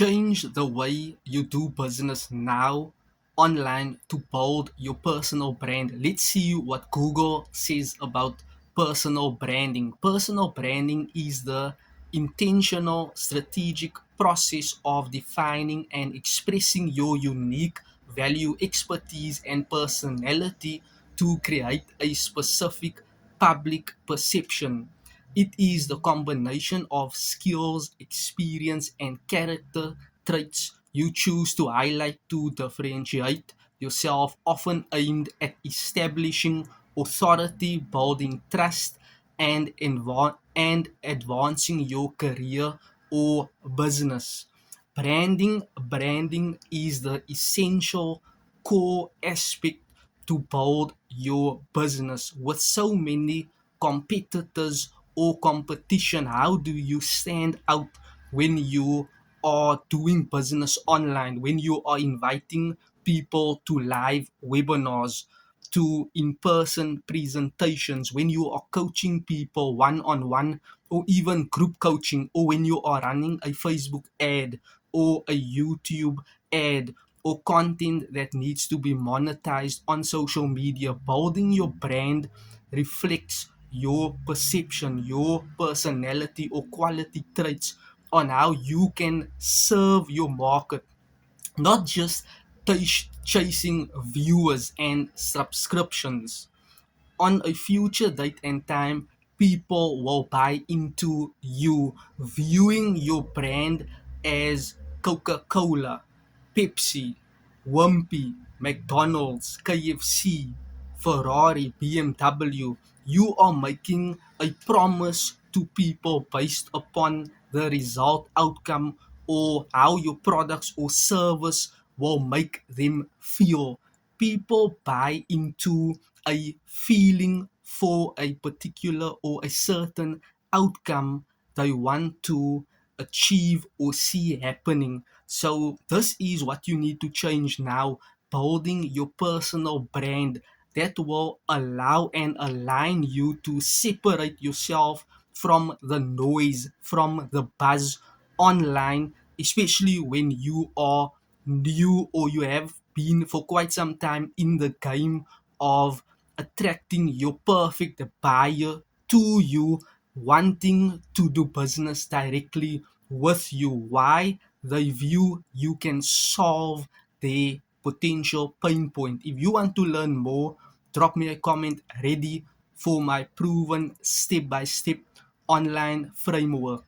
change the way you do business now online to build your personal brand. Let's see what Google says about personal branding. Personal branding is the intentional, strategic process of defining and expressing your unique value, expertise, and personality to create a specific public perception. It is the combination of skills, experience, and character traits you choose to highlight to differentiate yourself, often aimed at establishing authority, building trust, and advancing your career or business. Branding is the essential core aspect to build your business. With so many competitors or competition, how do you stand out when you are doing business online, when you are inviting people to live webinars, to in-person presentations, when you are coaching people one-on-one, or even group coaching, or when you are running a Facebook ad or a YouTube ad, or content that needs to be monetized on social media. Building your brand reflects your perception, your personality, or quality traits on how you can serve your market, not just chasing viewers and subscriptions. On a future date and time, people will buy into you, viewing your brand as Coca Cola, Pepsi, Wimpy, McDonald's, KFC, Ferrari, BMW. You are making a promise to people based upon the result, outcome, or how your products or service will make them feel. People buy into a feeling for a particular or a certain outcome they want to achieve or see happening. So, this is what you need to change now, building your personal brand that will allow and align you to separate yourself from the noise, from the buzz online, especially when you are new or you have been for quite some time in the game of attracting your perfect buyer to you, wanting to do business directly with you. Why? They view you can solve their potential pain point. If you want to learn more, drop me a comment ready for my proven step by step online framework.